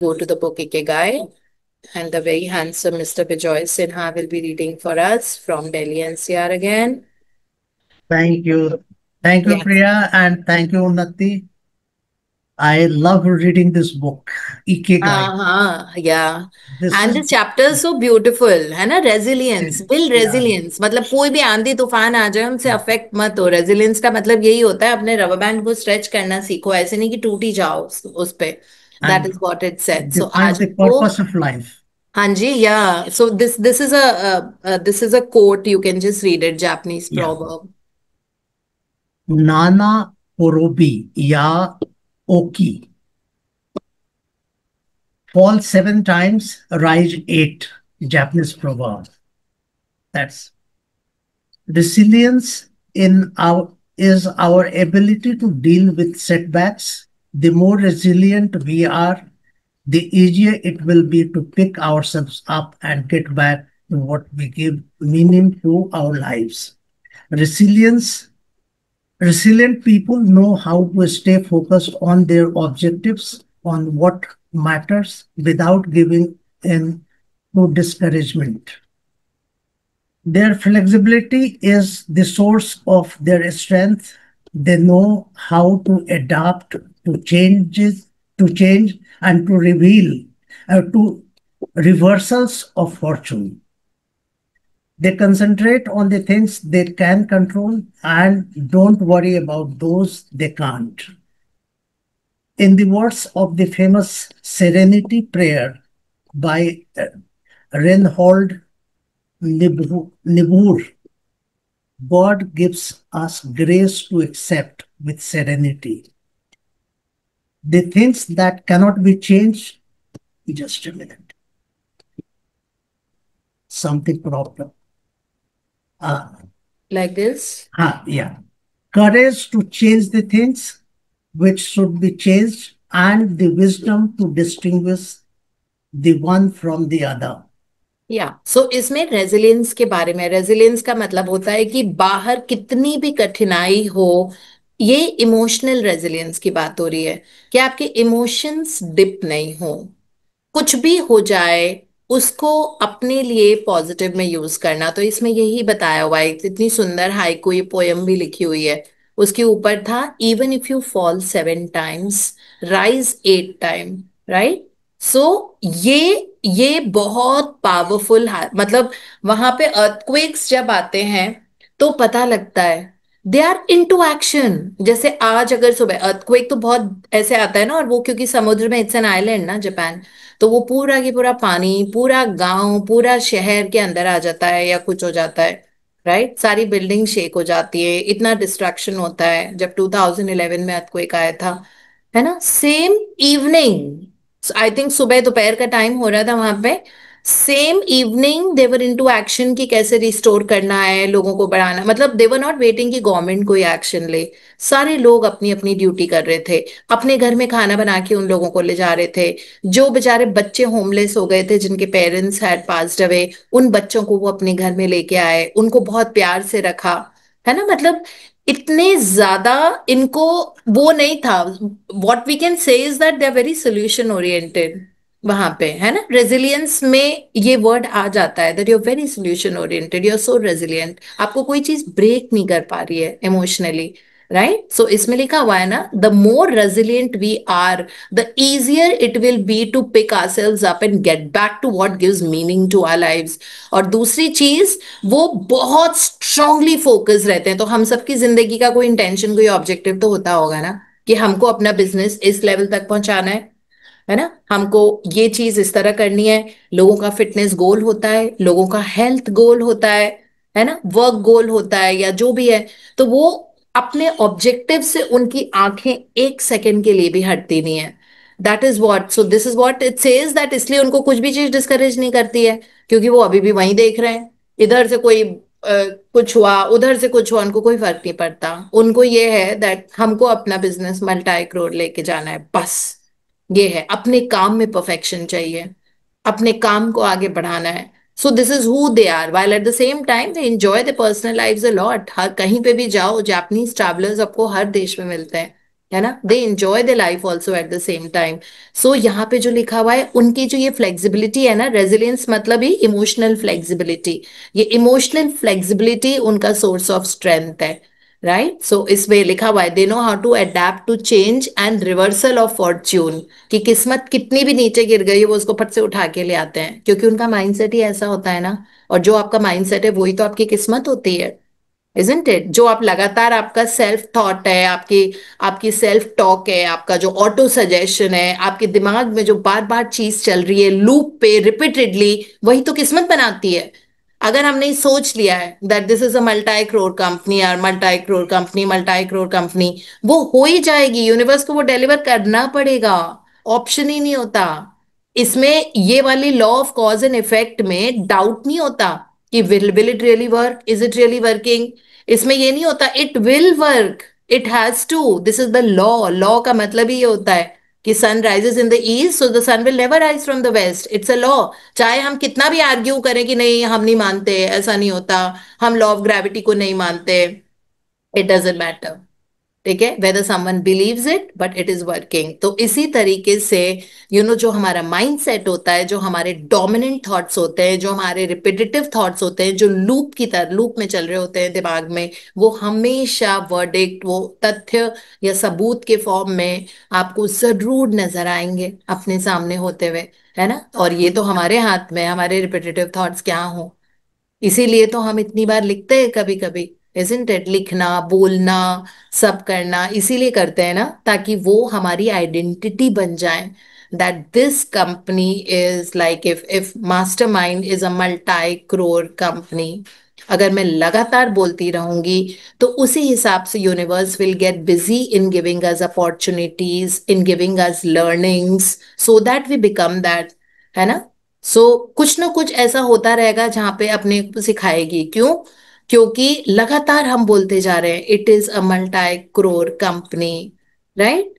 Go to the book Ikigai, and the very handsome Mr. Bijoy Sinha will be reading for us from Delhi NCR again. Thank you. Thank you, Yes. Priya, and thank you, Unnati. I love reading this book, Ikigai. Yeah. This And is, the chapter is so beautiful, है ना? Resilience, build yeah, resilience. मतलब कोई भी आंधी तूफान आ जाए उनसे affect मत हो. रेजिलियंस का मतलब यही होता है, अपने रबर बैंड को स्ट्रेच करना सीखो, ऐसे नहीं कि टूट ही जाओ उस पे. That and is what it said. So defines आज the वो. purpose of life. हाँ जी, yeah. So this is a quote. You can just read it. Japanese Yeah. proverb. Nana Orobi, Ya Oki. Fall 7 times, rise 8. Japanese proverb. That's resilience in our is our ability to deal with setbacks. The more resilient we are, the easier it will be to pick ourselves up and get back to what we give meaning to our lives. Resilience Resilient people know how to stay focused on their objectives, on what matters, without giving in to discouragement. Their flexibility is the source of their strength. They know how to adapt to change, and to reveal to reversals of fortune. They concentrate on the things they can control and don't worry about those they can't. In the words of the famous Serenity Prayer by Reinhold Niebuhr, God gives us grace to accept with serenity the things that cannot be changed. Just a minute, something problem. Uh, Like this. yeah. Courage to change the things which should be changed, and the wisdom to distinguish the one from the other. या सो इसमें resilience के बारे में. Resilience का मतलब होता है कि बाहर कितनी भी कठिनाई हो, ये इमोशनल रेजिलियंस की बात हो रही है, कि आपके इमोशंस डिप नहीं हो. कुछ भी हो जाए, उसको अपने लिए पॉजिटिव में यूज करना. तो इसमें यही बताया हुआ है. इतनी सुंदर हाइकू ये पोयम भी लिखी हुई है. उसके ऊपर था, even if you fall 7 times, rise 8 time. Right. So ये बहुत पावरफुल, मतलब वहां पे अर्थक्वेक्स जब आते हैं तो पता लगता है they are into action. जैसे आज अगर सुबह अर्थक्वेक तो बहुत ऐसे आता है ना, और वो क्योंकि समुद्र में, इट्स एन आइलैंड ना जापान, तो वो पूरा की पूरा पानी, पूरा गांव, पूरा शहर के अंदर आ जाता है या कुछ हो जाता है. राइट. सारी बिल्डिंग शेक हो जाती है, इतना डिस्ट्रक्शन होता है. जब 2011 में अर्थक्वेक आया था, है ना, सेम इवनिंग, आई थिंक सुबह दोपहर का टाइम हो रहा था वहां पे, सेम इवनिंग देवर इनटू एक्शन कि कैसे रिस्टोर करना है, लोगों को बढ़ाना. मतलब देवर नॉट वेटिंग कि गवर्नमेंट कोई एक्शन ले. सारे लोग अपनी अपनी ड्यूटी कर रहे थे. अपने घर में खाना बना के उन लोगों को ले जा रहे थे. जो बेचारे बच्चे होमलेस हो गए थे, जिनके पेरेंट्स हैड पास्ड अवे, उन बच्चों को वो अपने घर में लेके आए, उनको बहुत प्यार से रखा. है ना. मतलब इतने ज्यादा इनको वो नहीं था. What we can say is that they are very solution oriented. वहां पे है ना, रेजिलियंस में ये वर्ड आ जाता है, that you are very solution oriented, you are so resilient. आपको कोई चीज ब्रेक नहीं कर पा रही है इमोशनली. राइट. सो इसमें लिखा हुआ है ना, the more resilient we are, the easier it will be to pick ourselves up and get back to what gives meaning to our lives. और दूसरी चीज, वो बहुत स्ट्रांगली फोकस रहते हैं. तो हम सबकी जिंदगी का कोई इंटेंशन, कोई ऑब्जेक्टिव तो होता होगा ना, कि हमको अपना बिजनेस इस लेवल तक पहुंचाना है ना, हमको ये चीज इस तरह करनी है. लोगों का फिटनेस गोल होता है, लोगों का हेल्थ गोल होता है ना, वर्क गोल होता है, या जो भी है. तो वो अपने ऑब्जेक्टिव से उनकी आंखें एक सेकंड के लिए भी हटती नहीं है. That is what, so this is what it says, that इसलिए उनको कुछ भी चीज डिस्करेज नहीं करती है, क्योंकि वो अभी भी वहीं देख रहे हैं. इधर से कोई कुछ हुआ, उधर से कुछ हुआ, उनको कोई फर्क नहीं पड़ता. उनको ये है दैट हमको अपना बिजनेस मल्टी करोड़ लेके जाना है, बस. ये है, अपने काम में परफेक्शन चाहिए, अपने काम को आगे बढ़ाना है. So this is who they are, while at the same time they enjoy the personal lives a lot. हर कहीं पे भी जाओ, जापानीज ट्रैवलर्स आपको हर देश में मिलते हैं. है ना, they enjoy the life also at the same time. So यहाँ पे जो लिखा हुआ है, उनकी जो ये फ्लेक्सिबिलिटी है ना, रेजिलियंस मतलब ही इमोशनल फ्लेक्सिबिलिटी, ये इमोशनल फ्लेक्सिबिलिटी उनका सोर्स ऑफ स्ट्रेंथ है। राइट, सो इसमें लिखा हुआ है they know how to adapt to change and reversal of fortune, कि किस्मत कितनी भी नीचे गिर गई वो उसको फट से उठा के ले आते हैं, क्योंकि उनका माइंडसेट ही ऐसा होता है ना। और जो आपका माइंडसेट है वही तो आपकी किस्मत होती है, इजंट इट? जो आप लगातार, आपका सेल्फ थॉट है, आपकी आपकी सेल्फ टॉक है, आपका जो ऑटो सजेशन है, आपके दिमाग में जो बार बार चीज चल रही है लूप पे रिपीटेडली, वही तो किस्मत बनाती है। अगर हमने सोच लिया है that this is a multi crore company, और multi crore company, multi crore company, वो हो ही जाएगी, यूनिवर्स को वो डिलीवर करना पड़ेगा, ऑप्शन ही नहीं होता। इसमें ये वाली law of cause and effect में डाउट नहीं होता कि will it really work, is it really working. इसमें ये नहीं होता it will work, it has to, this is the law. Law का मतलब ही ये होता है कि sun rises in the east, so the sun will never rise from the west, it's a law. चाहे हम कितना भी आर्ग्यू करें कि नहीं हम नहीं मानते, ऐसा नहीं होता, हम लॉ ऑफ ग्रेविटी को नहीं मानते, इट डजेंट मैटर। ठीक है, whether someone believes it but it is working. तो इसी तरीके से जो हमारा माइंड सेट होता है, जो हमारे डोमिनेंट थॉट्स होते हैं, जो हमारे रिपीटेटिव थॉट्स होते हैं, जो लूप की तरह लूप में चल रहे होते हैं दिमाग में, वो हमेशा वर्डिक्ट, वो तथ्य या सबूत के फॉर्म में आपको जरूर नजर आएंगे अपने सामने होते हुए, है ना। और ये तो हमारे हाथ में है, हमारे रिपीटेटिव थॉट्स क्या हो। इसीलिए तो हम इतनी बार लिखते हैं कभी कभी, इजंट इट? लिखना, बोलना, सब करना इसीलिए करते हैं ना, ताकि वो हमारी आइडेंटिटी बन जाए। That this company is like, if Mastermind is a multi crore company, अगर मैं लगातार बोलती रहूंगी तो उसी हिसाब से universe will get busy in giving us opportunities, in giving us learnings, so that we become that, है ना। कुछ ना कुछ ऐसा होता रहेगा जहां पे अपने को सिखाएगी। क्यों? क्योंकि लगातार हम बोलते जा रहे हैं it is a multi crore company. Right,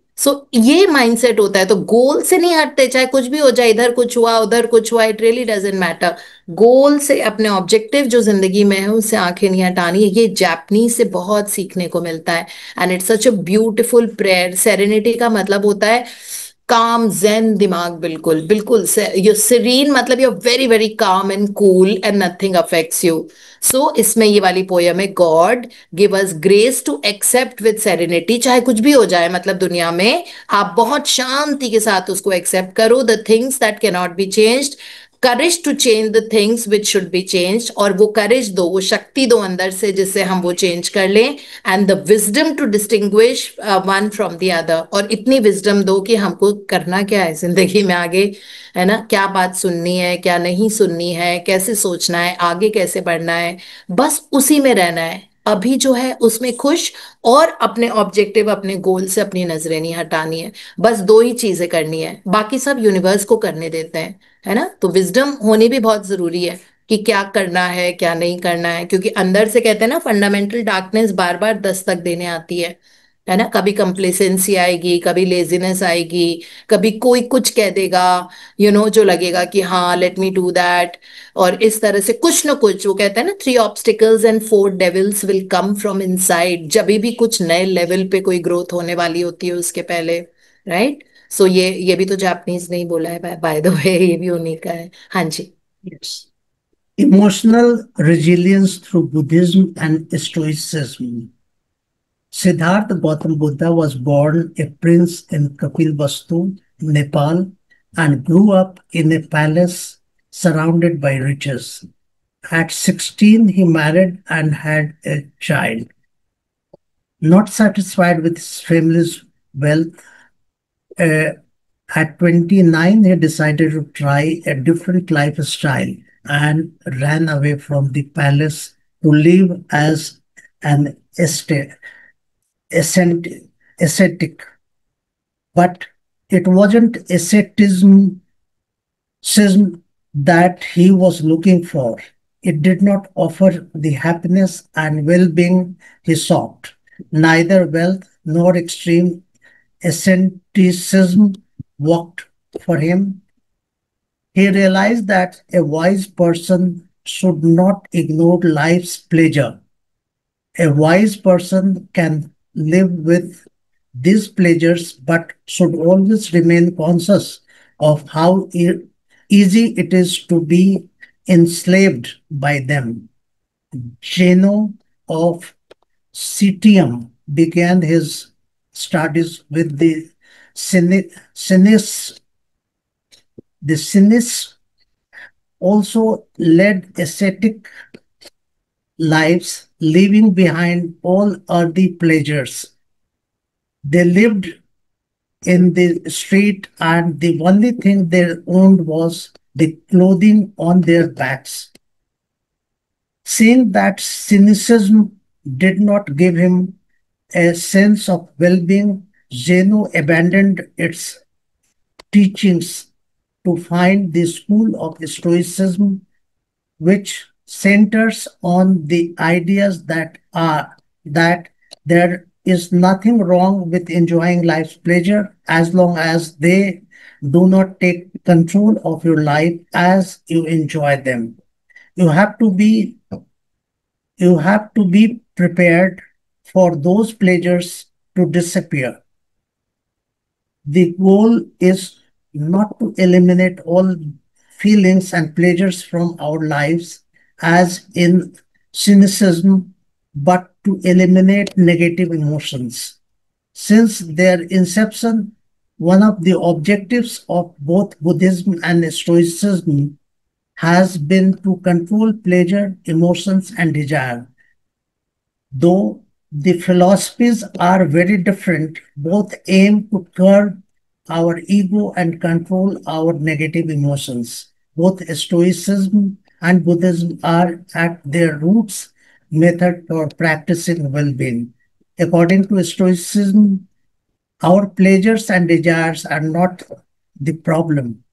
ये माइंडसेट होता है, तो गोल से नहीं हटते, चाहे कुछ भी हो जाए, इधर कुछ हुआ उधर कुछ हुआ, इट रियली डजेंट मैटर। गोल से, अपने ऑब्जेक्टिव जो जिंदगी में है उससे आंखें नहीं हटानी। ये जापानीज से बहुत सीखने को मिलता है, and it's such a beautiful prayer. Serenity का मतलब होता है काम, जेन दिमाग, बिल्कुल बिल्कुल यू सीरीन, मतलब you very very calm and cool and nothing affects you. इसमें ये वाली पोयम है, God give us grace to accept with serenity, चाहे कुछ भी हो जाए, मतलब दुनिया में आप बहुत शांति के साथ उसको एक्सेप्ट करो, the things that can not be changed, courage to change the things which should be change, और वो करेज दो, वो शक्ति दो अंदर से जिससे हम वो चेंज कर लें, and the wisdom to distinguish one from the other, और इतनी विजडम दो कि हमको करना क्या है जिंदगी में आगे, है ना, क्या बात सुननी है, क्या नहीं सुननी है, कैसे सोचना है, आगे कैसे बढ़ना है, बस उसी में रहना है, अभी जो है उसमें खुश, और अपने ऑब्जेक्टिव, अपने गोल से अपनी नजरें नहीं हटानी है। बस दो ही चीजें करनी है, बाकी सब यूनिवर्स को करने देते हैं, है ना। तो विजडम होनी भी बहुत जरूरी है कि क्या करना है क्या नहीं करना है, क्योंकि अंदर से कहते हैं ना, फंडामेंटल डार्कनेस बार बार दस्तक देने आती है ना। कभी कंप्लेसेंसी आएगी, कभी लेजीनेस आएगी, कभी कोई कुछ कह देगा, जो लगेगा कि हाँ लेट मी डू दैट, और इस तरह से कुछ ना कुछ, वो कहते हैं ना, 3 obstacles and 4 devils will come from inside, जब भी कुछ नए लेवल पे कोई ग्रोथ होने वाली होती है उसके पहले। राइट, ये भी तो जापानीज ने ही बोला है, बाय द वे, ये भी उन्हीं का है। हाँ जी। Yes. Emotional resilience through Buddhism and Stoicism. Siddhartha Gautam Buddha was born a prince in Kapilvastu, Nepal, and grew up in a palace surrounded by riches. At 16, he married and had a child. Not satisfied with his family's wealth, uh, at 29, he decided to try a different lifestyle and ran away from the palace to live as an ascetic. ascetic. But it wasn't asceticism that he was looking for. It did not offer the happiness and well being he sought. Neither wealth nor extreme asceticism worked for him. He realized that a wise person should not ignore life's pleasure. A wise person can live with these pleasures, but should always remain conscious of how easy it is to be enslaved by them. Zeno of Citium began his studies with Cynics. The Cynics also led ascetic lives, leaving behind all earthly pleasures. They lived in the street, and the only thing they owned was the clothing on their backs. Seeing that cynicism did not give him a sense of well being, Zeno abandoned its teachings to find the school of Stoicism, which centers on the ideas that there is nothing wrong with enjoying life's pleasure as long as they do not take control of your life as you enjoy them. You have to be you have to be prepared for those pleasures to disappear. The goal is not to eliminate all feelings and pleasures from our lives, as in cynicism, but to eliminate negative emotions. Since their inception, one of the objectives of both Buddhism and Stoicism has been to control pleasure, emotions, and desire. Though the philosophies are very different, both aim to curb our ego and control our negative emotions. Both Stoicism and Buddhism are at their roots method for practicing well-being. According to Stoicism, our pleasures and desires are not the problem.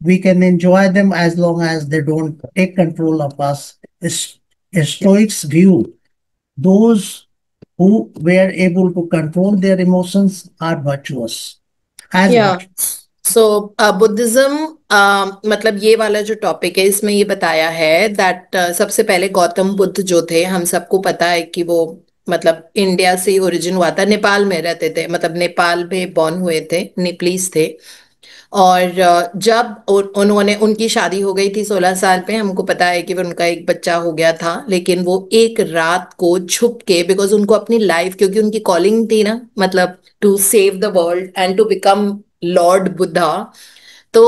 We can enjoy them as long as they don't take control of us. Stoics view those who were able to control their emotions are virtuous, as या virtuous. सो Buddhism मतलब ये वाला जो topic है इसमें ये बताया है दैट सबसे पहले गौतम बुद्ध जो थे हम सबको पता है कि वो मतलब इंडिया से ओरिजिन हुआ था, नेपाल में रहते थे, मतलब नेपाल में बॉर्न हुए थे, नेपलीज थे। और जब उन्होंने उनकी शादी हो गई थी 16 साल पे, हमको पता है कि फिर उनका एक बच्चा हो गया था, लेकिन वो एक रात को छुप के, बिकॉज उनको अपनी लाइफ, क्योंकि उनकी कॉलिंग थी ना, मतलब to save the world and to become Lord Buddha. तो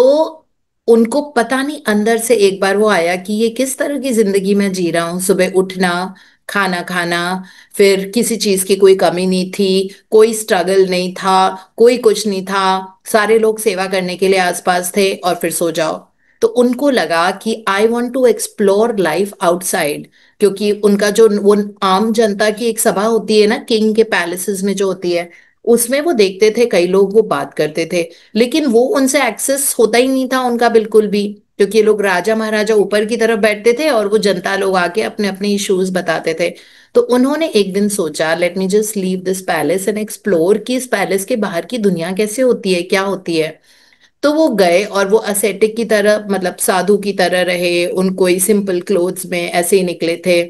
उनको पता नहीं अंदर से एक बार वो आया कि ये किस तरह की जिंदगी मैं जी रहा हूँ, सुबह उठना, खाना खाना, फिर किसी चीज की कोई कमी नहीं थी, कोई स्ट्रगल नहीं था, कोई कुछ नहीं था, सारे लोग सेवा करने के लिए आसपास थे, और फिर सो जाओ। तो उनको लगा कि I want to explore life outside, क्योंकि उनका जो वो आम जनता की एक सभा होती है ना, किंग के पैलेसेस में जो होती है, उसमें वो देखते थे कई लोग वो बात करते थे, लेकिन वो उनसे एक्सेस होता ही नहीं था उनका बिल्कुल भी, क्योंकि ये लोग राजा महाराजा ऊपर की तरफ बैठते थे और वो जनता लोग आके अपने अपने इश्यूज बताते थे। तो उन्होंने एक दिन सोचा, let me just leave this palace and explore कि इस पैलेस के बाहर की दुनिया कैसे होती है, क्या होती है। तो वो गए और वो असेटिक की तरह, मतलब साधु की तरह रहे, उनको ही सिंपल क्लोथ्स में ऐसे ही निकले थे,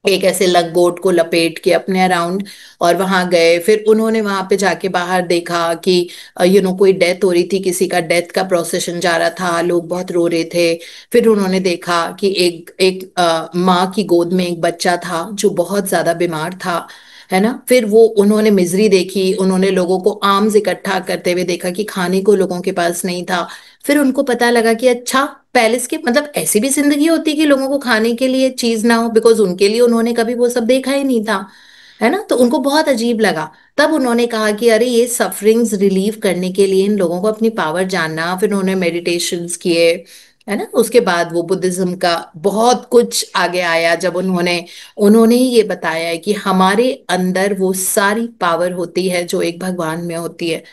एक ऐसे लंगोट को लपेट के अपने अराउंड, और वहां गए। फिर उन्होंने वहां पे जाके बाहर देखा कि कोई डेथ हो रही थी, किसी का डेथ का प्रोसेशन जा रहा था, लोग बहुत रो रहे थे। फिर उन्होंने देखा कि एक एक माँ की गोद में एक बच्चा था जो बहुत ज्यादा बीमार था, है ना। फिर वो उन्होंने मिजरी देखी, उन्होंने लोगों को आर्म्स इकट्ठा करते हुए देखा कि खाने को लोगों के पास नहीं था। फिर उनको पता लगा कि अच्छा, पैलेस की मतलब ऐसी भी जिंदगी होती है कि लोगों को खाने के लिए चीज ना हो, बिकॉज उनके लिए उन्होंने कभी वो सब देखा ही नहीं था, है ना। तो उनको बहुत अजीब लगा। तब उन्होंने कहा कि अरे, ये सफरिंग्स रिलीव करने के लिए इन लोगों को अपनी पावर जानना। फिर उन्होंने मेडिटेशंस किए, है ना। उसके बाद वो बुद्धिज्म का बहुत कुछ आगे आया, जब उन्होंने उन्होंने ही ये बताया है कि हमारे अंदर वो सारी पावर होती है जो एक भगवान में होती है,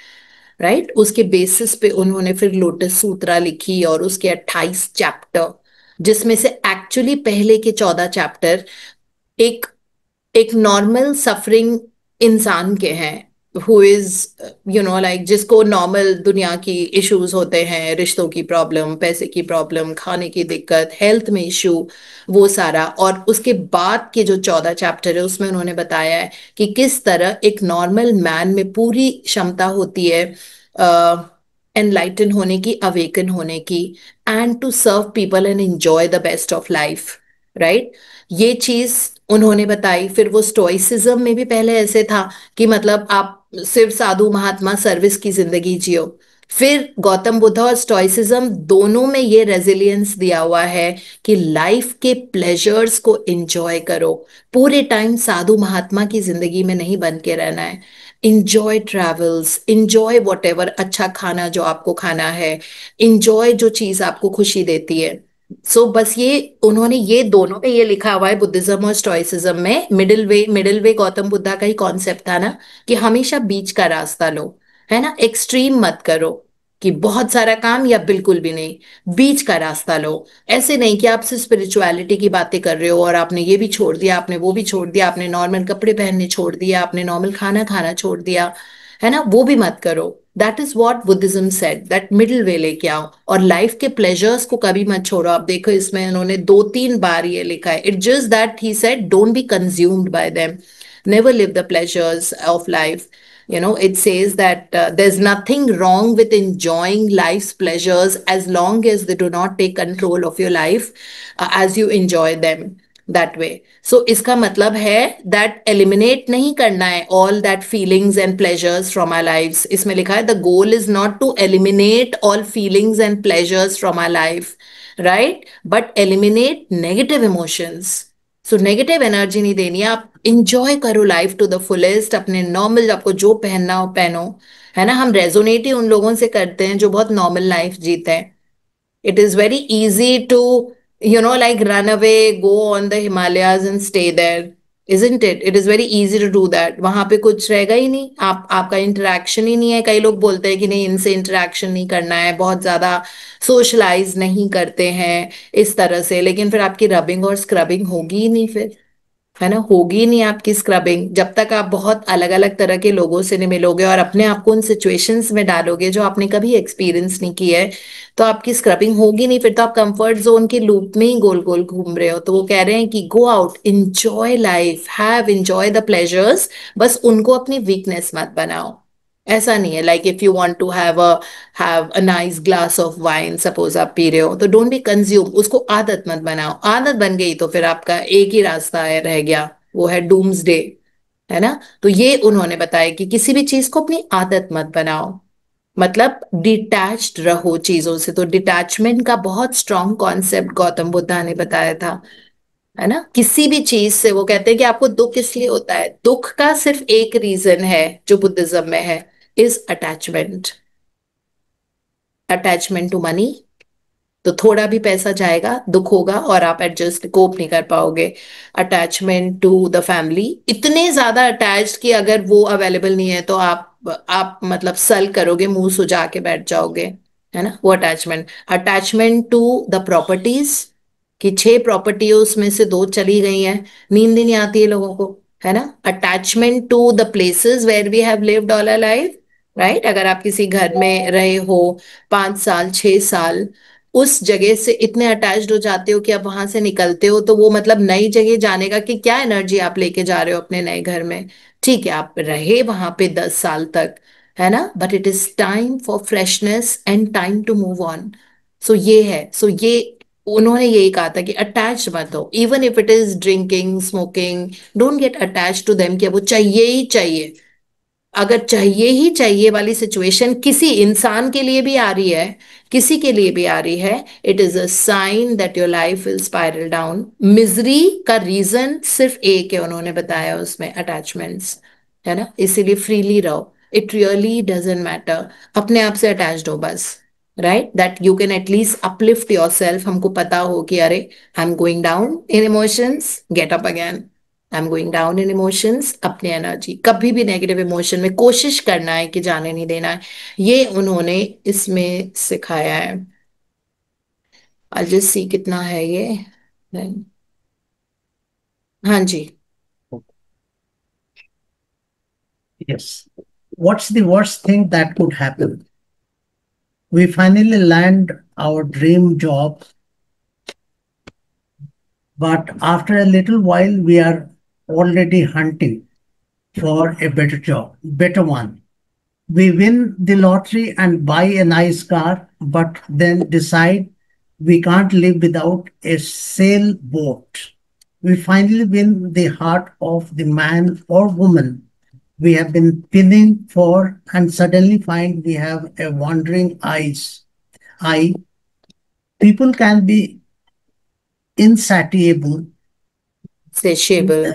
राइट। उसके बेसिस पे उन्होंने फिर लोटस सूत्रा लिखी, और उसके 28 चैप्टर, जिसमें से एक्चुअली पहले के 14 चैप्टर एक एक नॉर्मल सफरिंग इंसान के हैं, हु इज लाइक जिसको नॉर्मल दुनिया की इश्यूज होते हैं, रिश्तों की प्रॉब्लम, पैसे की प्रॉब्लम, खाने की दिक्कत, हेल्थ में इशू, वो सारा। और उसके बाद के जो 14 चैप्टर है उसमें उन्होंने बताया है कि किस तरह एक नॉर्मल मैन में पूरी क्षमता होती है एनलाइटन होने की, अवेकन होने की, and to serve people and enjoy the best of life, right. ये चीज उन्होंने बताई। फिर वो स्टोइसिज्म में भी पहले ऐसे था कि मतलब आप सिर्फ साधु महात्मा सर्विस की जिंदगी जियो। फिर गौतम बुद्ध और स्टोइसिज्म दोनों में ये रेजिलियंस दिया हुआ है कि लाइफ के प्लेजर्स को एंजॉय करो। पूरे टाइम साधु महात्मा की जिंदगी में नहीं बन के रहना है। Enjoy travels, enjoy what ever, अच्छा खाना जो आपको खाना है, इंजॉय जो चीज आपको खुशी देती है। बस ये उन्होंने ये दोनों पे ये लिखा हुआ है, बुद्धिज्म और स्टोइसिज्म में। मिडिल वे गौतम बुद्धा का ही कॉन्सेप्ट था ना, कि हमेशा बीच का रास्ता लो, है ना। एक्सट्रीम मत करो कि बहुत सारा काम या बिल्कुल भी नहीं, बीच का रास्ता लो। ऐसे नहीं कि आप सिर्फ स्पिरिचुअलिटी की बातें कर रहे हो और आपने ये भी छोड़ दिया, आपने वो भी छोड़ दिया, आपने नॉर्मल कपड़े पहनने छोड़ दिया, आपने नॉर्मल खाना खाना छोड़ दिया, है ना, वो भी मत करो। That is what Buddhism said, that middle way लेके आओ। और लाइफ के प्लेजर्स को कभी मत छोड़ो। आप देखो इसमें उन्होंने 2-3 बार ये लिखा है, it just that he said don't be consumed by them, never live the pleasures of life. It says that there's nothing wrong with enjoying life's pleasures as long as they do not take control of your life, as you enjoy them that way. So इसका मतलब है that eliminate नहीं करना है all that feelings and pleasures from our lives. इसमें लिखा है the goal is not to eliminate all feelings and pleasures from our life, right? But eliminate negative emotions. So negative energy नहीं देनी है। आप इंजॉय करो लाइफ टू द फुलेस्ट, अपने normal, आपको जो पहनना हो पहनो, है ना। हम रेजोनेट ही उन लोगों से करते हैं जो बहुत नॉर्मल लाइफ जीते हैं। It is very easy to like run away, go on the Himalayas and stay there, isn't it? It is very easy to do that. वहां पे कुछ रहेगा ही नहीं, आपका इंटरेक्शन ही नहीं है। कई लोग बोलते हैं कि नहीं, इनसे इंटरेक्शन नहीं करना है, बहुत ज्यादा सोशलाइज नहीं करते हैं इस तरह से, लेकिन फिर आपकी रबिंग और स्क्रबिंग होगी ही नहीं फिर, है ना। होगी नहीं आपकी स्क्रबिंग जब तक आप बहुत अलग अलग तरह के लोगों से नहीं मिलोगे और अपने आप को उन सिचुएशंस में डालोगे जो आपने कभी एक्सपीरियंस नहीं की है। तो आपकी स्क्रबिंग होगी नहीं, फिर तो आप कंफर्ट जोन के लूप में ही गोल गोल घूम रहे हो। तो वो कह रहे हैं कि go out, enjoy life, have enjoy the pleasures, बस उनको अपनी वीकनेस मत बनाओ। ऐसा नहीं है like if you want to have a nice glass of wine, suppose आप पी रहे हो, तो डोंट बी कंज्यूम, उसको आदत मत बनाओ। आदत बन गई तो फिर आपका एक ही रास्ता है, रह गया, वो है डूम्सडे, है ना। तो ये उन्होंने बताया कि किसी भी चीज को अपनी आदत मत बनाओ, मतलब डिटैच्ड रहो चीजों से। तो डिटैचमेंट का बहुत स्ट्रॉन्ग कॉन्सेप्ट गौतम बुद्धा ने बताया था, है ना। किसी भी चीज से, वो कहते हैं कि आपको दुख इसलिए होता है, दुख का सिर्फ एक रीजन है जो बुद्धिज्म में है, is attachment. Attachment to money, तो थोड़ा भी पैसा जाएगा दुख होगा और आप एडजस्ट कोप नहीं कर पाओगे। अटैचमेंट टू द फैमिली, इतने ज्यादा अटैच्ड कि अगर वो अवेलेबल नहीं है तो आप मतलब सल करोगे, मुंह सुजा के बैठ जाओगे, है ना, वो attachment. Attachment to the properties, कि 6 प्रॉपर्टी उसमें से 2 चली गई हैं, नींद ही नहीं आती है लोगों को, है ना। Attachment to the places where we have lived all our life, right. अगर आप किसी घर में रहे हो 5 साल 6 साल, उस जगह से इतने अटैच्ड हो जाते हो कि आप वहां से निकलते हो तो वो मतलब नई जगह जाने का कि क्या एनर्जी आप लेके जा रहे हो अपने नए घर में। ठीक है, आप रहे वहां पे 10 साल तक, है ना, but it is time for freshness and time to move on. So ये उन्होंने यही कहा था कि अटैच मत हो, even if it is drinking, smoking, don't get attach to them कि अब वो चाहिए ही चाहिए। अगर चाहिए ही चाहिए वाली सिचुएशन किसी इंसान के लिए भी आ रही है, किसी के लिए भी आ रही है, it is a sign that your life will spiral down. Misery का रीजन सिर्फ एक है, उन्होंने बताया उसमें, अटैचमेंट्स, है ना। इसीलिए फ्रीली रहो, इट रियली डजेंट मैटर, अपने आप से अटैच्ड हो बस, right, that you can at least uplift your self. हमको पता हो कि अरे I am going down in emotions, get up again. I am going down in emotions, अपनी एनर्जी कभी भी नेगेटिव इमोशन में कोशिश करना है कि जाने नहीं देना है। ये उन्होंने इसमें सिखाया है। आज जस्ट सी कितना है ये। हाँ जी। Yes. What's the worst thing that could happen? We finally land our dream job, but after a little while, we are already hunting for a better job, better one. We win the lottery and buy a nice car, but then decide we can't live without a sailboat. We finally win the heart of the man or woman we have been pinning for, and suddenly find we have a wandering eye. People can be insatiable. Insatiable.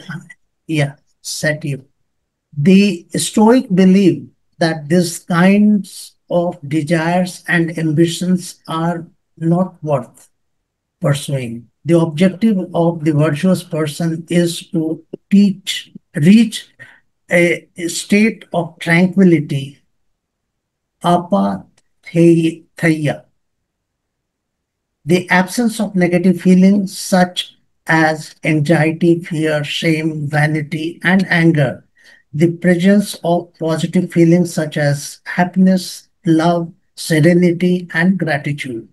Yeah, satiable. The Stoic believe that these kinds of desires and ambitions are not worth pursuing. The objective of the virtuous person is to reach a state of tranquility, apatheia, the absence of negative feelings such as anxiety, fear, shame, vanity, and anger, the presence of positive feelings such as happiness, love, serenity, and gratitude.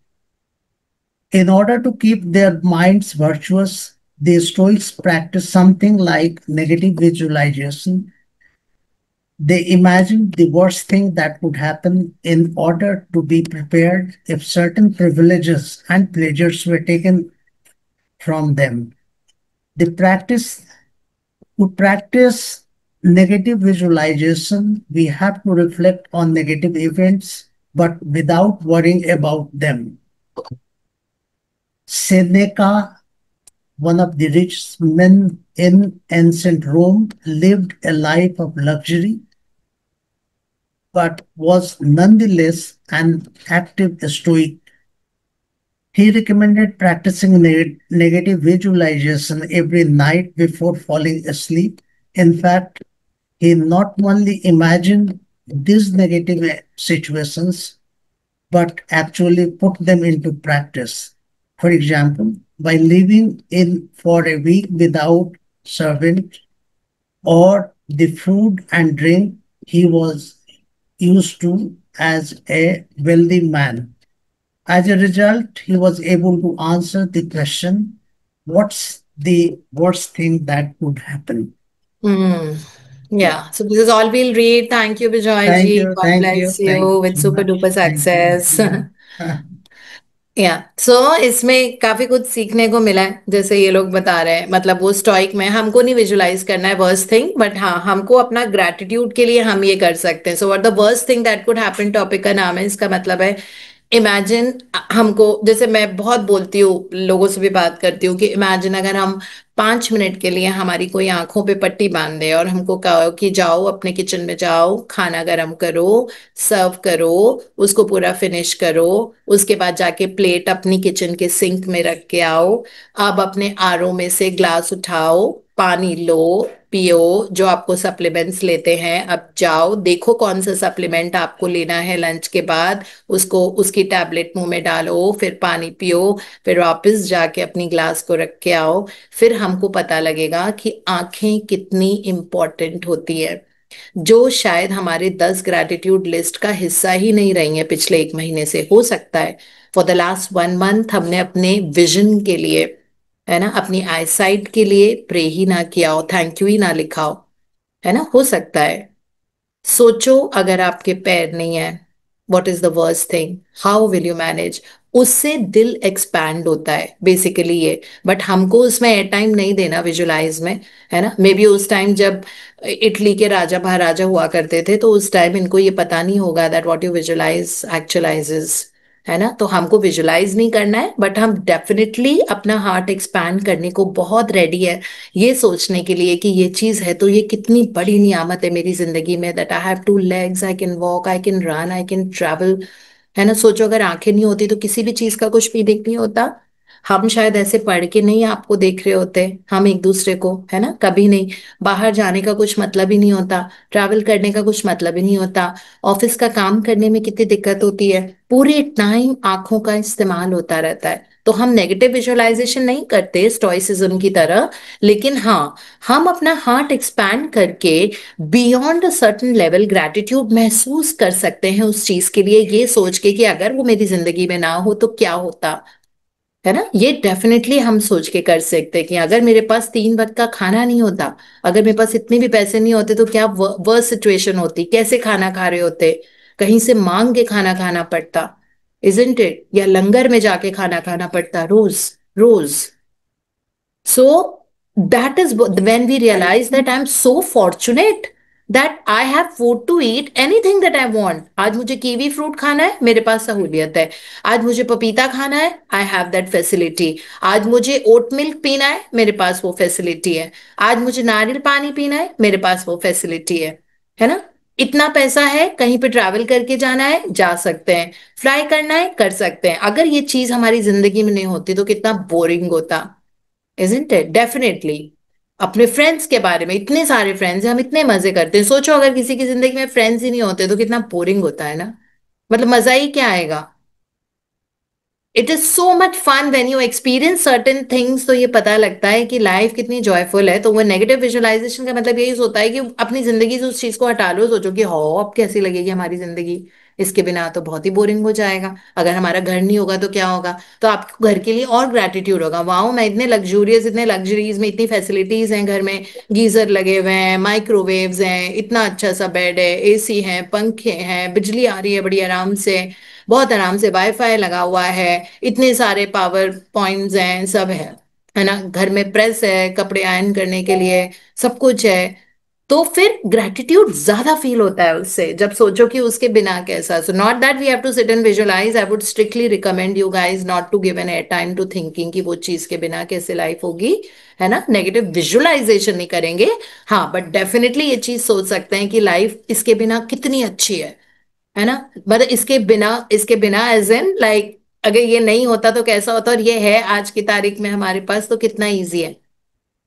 In order to keep their minds virtuous, the Stoics practice something like negative visualization. They imagine the worst thing that would happen in order to be prepared if certain privileges and pleasures were taken from them. The practice To practice negative visualization, we have to reflect on negative events, but without worrying about them. Seneca, one of the richest men in ancient Rome, lived a life of luxury, but was nonetheless an active Stoic. He recommended practicing negative visualization every night before falling asleep. In fact, he not only imagined these negative situations, but actually put them into practice. For example, by living in for a week without servant or the food and drink he was used to as a wealthy man. As a result, he was able to answer the question, what's the worst thing that could happen? Hmm. Yeah. Yeah. So this is all we'll read. Thank you, Bijoy Thank ji. you, God thank you, bless thank you you with so super much. duper Thank you. success. या सो इसमें काफी कुछ सीखने को मिला है जैसे ये लोग बता रहे हैं मतलब वो स्टोइक में हमको नहीं विजुलाइज करना है वर्स्ट थिंग बट हाँ हमको अपना ग्रैटिट्यूड के लिए हम ये कर सकते हैं so what the worst thing that could happen topic का नाम है इसका मतलब है इमेजिन हमको जैसे मैं बहुत बोलती हूँ लोगों से भी बात करती हूँ कि इमेजिन अगर हम 5 मिनट के लिए हमारी कोई आंखों पे पट्टी बांध दे और हमको कहो कि जाओ अपने किचन में जाओ खाना गरम करो सर्व करो उसको पूरा फिनिश करो उसके बाद जाके प्लेट अपनी किचन के सिंक में रख के आओ अब अपने आरओ में से ग्लास उठाओ पानी लो पियो जो आपको सप्लीमेंट्स लेते हैं अब जाओ देखो कौन सा सप्लीमेंट आपको लेना है लंच के बाद उसको उसकी टैबलेट मुंह में डालो फिर पानी पियो फिर वापस जाके अपनी ग्लास को रख के आओ फिर हमको पता लगेगा कि आंखें कितनी इंपॉर्टेंट होती है जो शायद हमारे 10 ग्रैटिट्यूड लिस्ट का हिस्सा ही नहीं रही है पिछले 1 महीने से हो सकता है फॉर द लास्ट 1 मंथ हमने अपने विजन के लिए है ना अपनी आईसाइट के लिए प्रे ही ना किया हो थैंक यू ही ना लिखा हो है ना हो सकता है सोचो अगर आपके पैर नहीं है what is the worst thing how will you manage उससे दिल एक्सपैंड होता है बेसिकली ये बट हमको उसमें एयर टाइम नहीं देना विजुलाइज में है ना मे बी उस टाइम जब इटली के राजा महाराजा हुआ करते थे तो उस टाइम इनको ये पता नहीं होगा दैट व्हाट यू विजुलाइज एक्चुअलाइजेस है ना तो हमको विजुलाइज नहीं करना है बट हम डेफिनेटली अपना हार्ट एक्सपैंड करने को बहुत रेडी है ये सोचने के लिए कि ये चीज है तो ये कितनी बड़ी नियामत है मेरी जिंदगी में that I have 2 legs I can walk I can run I can travel है ना सोचो अगर आंखें नहीं होती तो किसी भी चीज का कुछ फीलिंग नहीं होता हम शायद ऐसे पढ़ के नहीं आपको देख रहे होते, हम एक दूसरे को, है ना, कभी नहीं। बाहर जाने का कुछ मतलब ही नहीं होता, ट्रैवल करने का कुछ मतलब ही नहीं होता, ऑफिस का काम करने में कितनी दिक्कत होती है, पूरे टाइम आंखों का इस्तेमाल होता रहता है। तो हम नेगेटिव विजुअलाइजेशन नहीं करते स्टोइसिज्म की तरह, लेकिन हाँ, हम अपना हार्ट एक्सपैंड करके beyond a certain level gratitude महसूस कर सकते हैं उस चीज के लिए, ये सोच के कि अगर वो मेरी जिंदगी में ना हो तो क्या होता, है ना। ये डेफिनेटली हम सोच के कर सकते हैं कि अगर मेरे पास 3 वक्त का खाना नहीं होता, अगर मेरे पास इतने भी पैसे नहीं होते, तो क्या वह सिचुएशन होती, कैसे खाना खा रहे होते, कहीं से मांग के खाना खाना पड़ता, इजंट इट, या लंगर में जाके खाना खाना पड़ता रोज रोज। So that is when we realize that I'm so fortunate that I have food to eat anything that I want. आज मुझे कीवी फ्रूट खाना है, मेरे पास सहूलियत है। आज मुझे पपीता खाना है, आई हैव दैट फैसिलिटी। आज मुझे ओट मिल्क पीना है, मेरे पास वो फैसिलिटी है। आज मुझे नारियल पानी पीना है, मेरे पास वो फैसिलिटी है ना। इतना पैसा है, कहीं पे ट्रैवल करके जाना है, जा सकते हैं, फ्लाई करना है, कर सकते हैं। अगर ये चीज हमारी जिंदगी में नहीं होती तो कितना बोरिंग होता, इजंट इट, डेफिनेटली। अपने फ्रेंड्स के बारे में, इतने सारे फ्रेंड्स हैं, हम इतने मजे करते हैं, सोचो अगर किसी की जिंदगी में फ्रेंड्स ही नहीं होते तो कितना बोरिंग होता है ना, मतलब मजा ही क्या आएगा। It is so much fun when you experience certain things, तो ये पता लगता है कि लाइफ कितनी जॉयफुल है। तो वो नेगेटिव विजुअलाइजेशन का मतलब यही होता है कि अपनी जिंदगी से उस चीज को हटा लो, सोचो कि हो अब कैसी लगेगी हमारी जिंदगी, इसके बिना तो बहुत ही बोरिंग हो जाएगा। अगर हमारा घर नहीं होगा तो क्या होगा, तो आपको घर के लिए और ग्रेटिट्यूड होगा, वाओ मैं इतने लग्जूरियस, इतने लग्जरीज में, इतनी फैसिलिटीज हैं घर में, गीजर लगे हुए हैं, माइक्रोवेव्स हैं, इतना अच्छा सा बेड है, एसी है, पंखे हैं, बिजली आ रही है बड़ी आराम से, बहुत आराम से वाईफाई लगा हुआ है, इतने सारे पावर पॉइंट्स हैं, सब है ना, घर में प्रेस है कपड़े आयरन करने के लिए, सब कुछ है। तो फिर ग्रेटिट्यूड ज्यादा फील होता है उससे, जब सोचो कि उसके बिना कैसा। So not that we have to sit and visualise, I would strictly recommend you guys not to give an air time to thinking कि वो चीज के बिना कैसे लाइफ होगी, है ना, नेगेटिव विजुअलाइजेशन नहीं करेंगे। हाँ, बट डेफिनेटली ये चीज सोच सकते हैं कि लाइफ इसके बिना कितनी अच्छी है ना। मतलब इसके बिना एज इन लाइक, अगर ये नहीं होता तो कैसा होता, और ये है आज की तारीख में हमारे पास तो कितना इजी है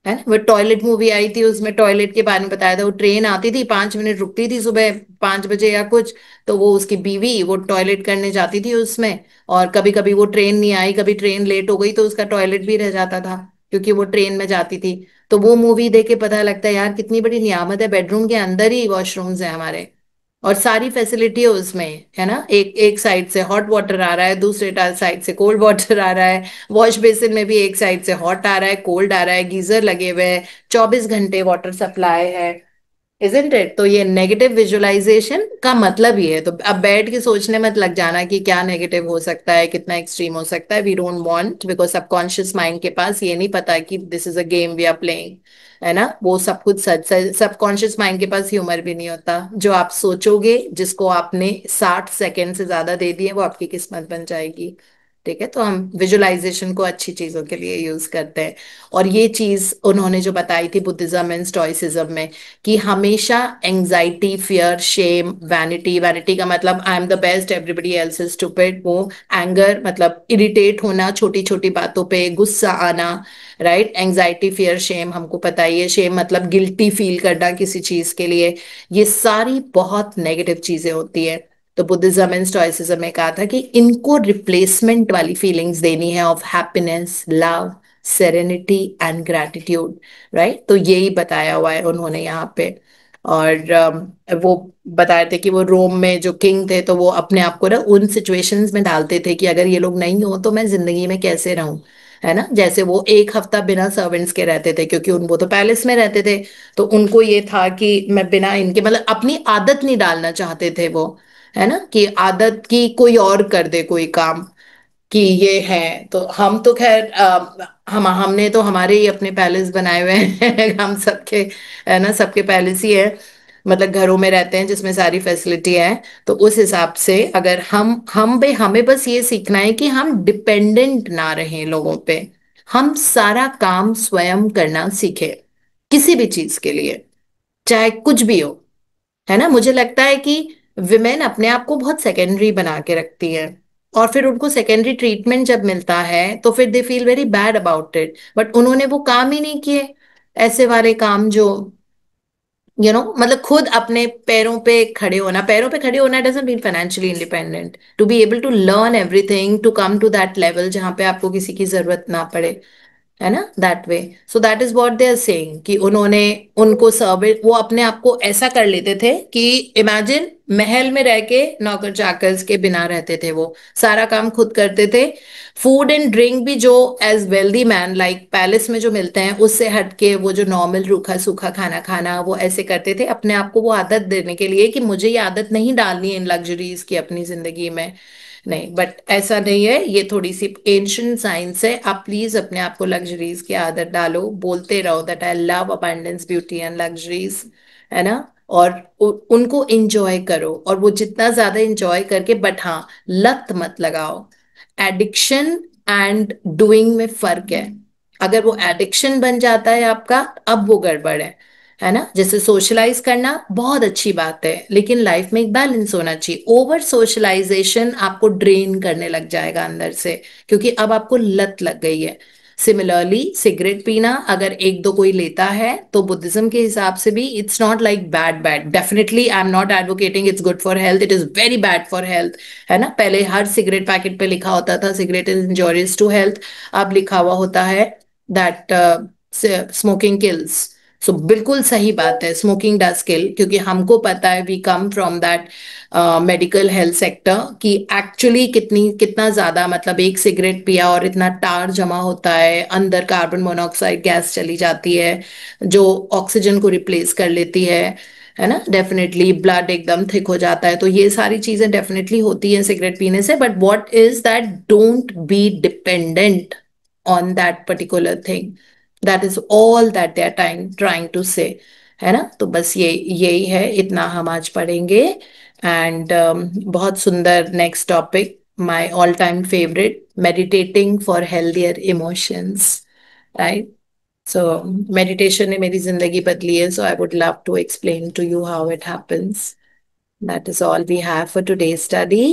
ना। वो टॉयलेट मूवी आई थी, उसमें टॉयलेट के बारे में बताया था, वो ट्रेन आती थी 5 मिनट रुकती थी सुबह 5 बजे या कुछ, तो वो उसकी बीवी वो टॉयलेट करने जाती थी उसमें, और कभी कभी वो ट्रेन नहीं आई, कभी ट्रेन लेट हो गई तो उसका टॉयलेट भी रह जाता था, क्योंकि वो ट्रेन में जाती थी। तो वो मूवी देख के पता लगता है यार कितनी बड़ी नियामत है, बेडरूम के अंदर ही वॉशरूम्स है हमारे, और सारी फैसिलिटी है उसमें, है ना। एक एक साइड से हॉट वाटर आ रहा है, दूसरे साइड से कोल्ड वाटर आ रहा है, वॉश बेसिन में भी एक साइड से हॉट आ रहा है, कोल्ड आ रहा है, गीजर लगे हुए हैं, 24 घंटे वाटर सप्लाई है, इजंट इट। तो ये नेगेटिव विजुअलाइजेशन का मतलब ही है। तो अब बैठ के सोचने मत लग जाना कि क्या नेगेटिव हो सकता है, कितना एक्सट्रीम हो सकता है, we don't want, because subconscious mind के पास ये नहीं पता कि this is a game we are playing, है ना। वो सब कुछ सच, सबकॉन्शियस माइंड के पास ह्यूमर भी नहीं होता। जो आप सोचोगे, जिसको आपने 60 सेकेंड से ज्यादा दे दिए, वो आपकी किस्मत बन जाएगी। ठीक है, तो हम विजुअलाइजेशन को अच्छी चीजों के लिए यूज करते हैं। और ये चीज उन्होंने जो बताई थी बुद्धिज्म एंड स्टोइसिज्म में, कि हमेशा anxiety, fear, shame, vanity, vanity का मतलब I am the best everybody else is stupid, वो एंगर मतलब इरिटेट होना छोटी छोटी बातों पे, गुस्सा आना, राइट। एंजाइटी, फियर, शेम हमको पता ही है, शेम मतलब गिल्टी फील करना किसी चीज के लिए, ये सारी बहुत नेगेटिव चीजें होती है। तो बुद्धिज्म एंड स्टोइसिज्म में कहा था कि इनको रिप्लेसमेंट वाली फीलिंग्स देनी है of happiness, love, serenity and gratitude, right. तो यही बताया हुआ है उन्होंने यहाँ पे। और वो बताए थे कि वो रोम में जो किंग थे, तो वो अपने आप को ना उन सिचुएशंस में डालते थे कि अगर ये लोग नहीं हो तो मैं जिंदगी में कैसे रहूं, है ना। जैसे वो एक हफ्ता बिना सर्वेंट्स के रहते थे, क्योंकि उन वो तो पैलेस में रहते थे, तो उनको ये था कि मैं बिना इनके, मतलब अपनी आदत नहीं डालना चाहते थे वो, है ना, कि आदत की कोई और कर दे कोई काम, कि ये है। तो हम तो खैर हमने तो हमारे ही अपने पैलेस बनाए हुए हैं हम सबके, है ना, सबके पैलेस ही है, मतलब घरों में रहते हैं जिसमें सारी फैसिलिटी है। तो उस हिसाब से अगर हम भाई, हमें बस ये सीखना है कि हम डिपेंडेंट ना रहें लोगों पे, हम सारा काम स्वयं करना सीखें, किसी भी चीज के लिए, चाहे कुछ भी हो, है ना। मुझे लगता है कि विमेन अपने आप को बहुत सेकेंडरी बना के रखती हैं, और फिर उनको सेकेंडरी ट्रीटमेंट जब मिलता है तो फिर they feel very bad about it, but उन्होंने वो काम ही नहीं किए, ऐसे वाले काम जो मतलब खुद अपने पैरों पे खड़े होना doesn't mean financially independent, to be able to learn everything, to come to that level जहां पे आपको किसी की जरूरत ना पड़े, है ना, that way. So that is what they are saying कि उन्होंने उनको सर्विस, वो अपने आप को ऐसा कर लेते थे कि इमेजिन महल में रह के नौकर चाकर के बिना रहते थे, वो सारा काम खुद करते थे। फूड एंड ड्रिंक भी जो as wealthy man like palace में जो मिलते हैं उससे हटके वो जो नॉर्मल रूखा सूखा खाना खाना वो ऐसे करते थे अपने आप को वो आदत देने के लिए कि मुझे ये आदत नहीं डालनी है इन लग्जरीज की अपनी जिंदगी में। नहीं, बट ऐसा नहीं है, ये थोड़ी सी एंशियंट साइंस है। आप प्लीज अपने आप को लग्जरीज की आदत डालो, बोलते रहो that I love abundance beauty and luxuries, है ना। और उनको इंजॉय करो, और वो जितना ज्यादा इंजॉय करके, बट हाँ, लत मत लगाओ। एडिक्शन एंड डूइंग में फर्क है। अगर वो एडिक्शन बन जाता है आपका, अब वो गड़बड़ है ना। जैसे सोशलाइज करना बहुत अच्छी बात है, लेकिन लाइफ में एक बैलेंस होना चाहिए। ओवर सोशलाइजेशन आपको ड्रेन करने लग जाएगा अंदर से, क्योंकि अब आपको लत लग गई है। सिमिलरली सिगरेट पीना अगर एक दो कोई लेता है तो बुद्धिज्म के हिसाब से भी it's not like bad bad, definitely I am not advocating it's good for health, it is very bad for health, है ना। पहले हर सिगरेट पैकेट पे लिखा होता था cigarette is injurious to health, अब लिखा हुआ होता है दैट स्मोकिंग किल्स। सो बिल्कुल सही बात है, स्मोकिंग डज किल, क्योंकि हमको पता है we come from that medical health sector कि एक्चुअली कितना ज्यादा, मतलब एक सिगरेट पिया और इतना टार जमा होता है अंदर, कार्बन मोनोऑक्साइड गैस चली जाती है जो ऑक्सीजन को रिप्लेस कर लेती है ना। डेफिनेटली ब्लड एकदम थिक हो जाता है, तो ये सारी चीजें डेफिनेटली होती हैं सिगरेट पीने से। But what is that, don't be dependent on that particular thing, that is all that they are trying to say, है ना। तो बस यही है, इतना हम आज पढ़ेंगे। एंड बहुत सुंदर next topic, my all time favourite, meditating for healthier emotions, right. So meditation ने मेरी जिंदगी बदली है, so I would love to explain to you how it happens. That is all we have for today study.